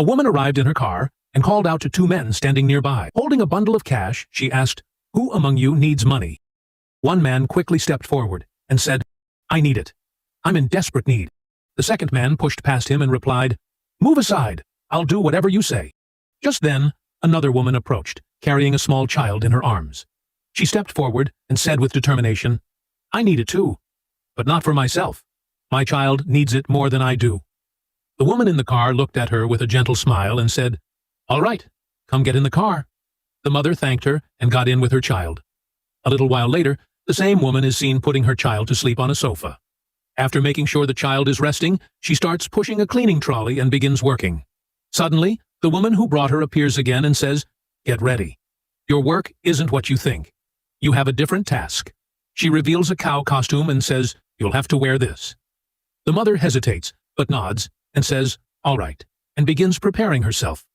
A woman arrived in her car and called out to two men standing nearby. Holding a bundle of cash, she asked, "Who among you needs money?" One man quickly stepped forward and said, "I need it. I'm in desperate need." The second man pushed past him and replied, "Move aside. I'll do whatever you say." Just then, another woman approached, carrying a small child in her arms. She stepped forward and said with determination, "I need it too, but not for myself. My child needs it more than I do." The woman in the car looked at her with a gentle smile and said, "All right, come get in the car." The mother thanked her and got in with her child. A little while later, the same woman is seen putting her child to sleep on a sofa. After making sure the child is resting, she starts pushing a cleaning trolley and begins working. Suddenly, the woman who brought her appears again and says, "Get ready. Your work isn't what you think. You have a different task." She reveals a cow costume and says, "You'll have to wear this." The mother hesitates, but nods and says, "All right," and begins preparing herself.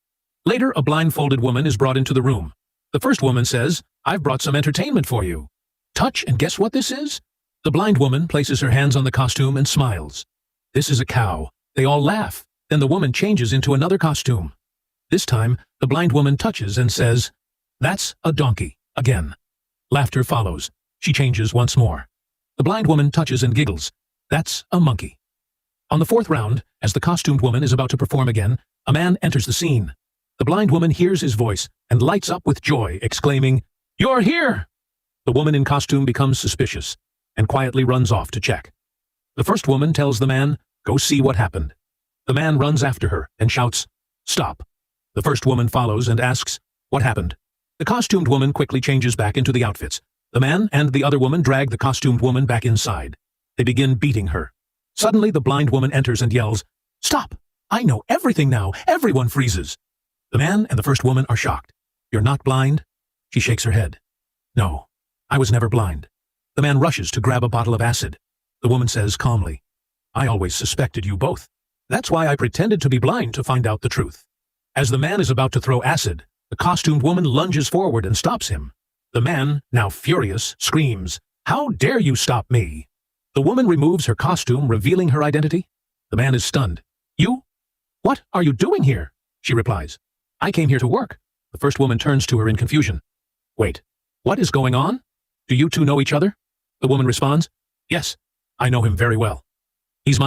Later, a blindfolded woman is brought into the room. The first woman says, "I've brought some entertainment for you. Touch and guess what this is?" The blind woman places her hands on the costume and smiles. This is a cow. They all laugh. Then the woman changes into another costume. This time, the blind woman touches and says, "That's a donkey," again. Laughter follows. She changes once more. The blind woman touches and giggles. "That's a monkey." On the fourth round, as the costumed woman is about to perform again, a man enters the scene. The blind woman hears his voice and lights up with joy, exclaiming, "You're here!" The woman in costume becomes suspicious and quietly runs off to check. The first woman tells the man, "Go see what happened." The man runs after her and shouts, "Stop." The first woman follows and asks, "What happened?" The costumed woman quickly changes back into the outfits. The man and the other woman drag the costumed woman back inside. They begin beating her. Suddenly, the blind woman enters and yells, "Stop! I know everything now!" Everyone freezes. The man and the first woman are shocked. "You're not blind?" She shakes her head. "No, I was never blind." The man rushes to grab a bottle of acid. The woman says calmly, "I always suspected you both. That's why I pretended to be blind to find out the truth." As the man is about to throw acid, the costumed woman lunges forward and stops him. The man, now furious, screams, "How dare you stop me?" The woman removes her costume, revealing her identity. The man is stunned. "You? What are you doing here?" She replies, "I came here to work." The first woman turns to her in confusion. "Wait, what is going on? Do you two know each other?" The woman responds, "Yes, I know him very well."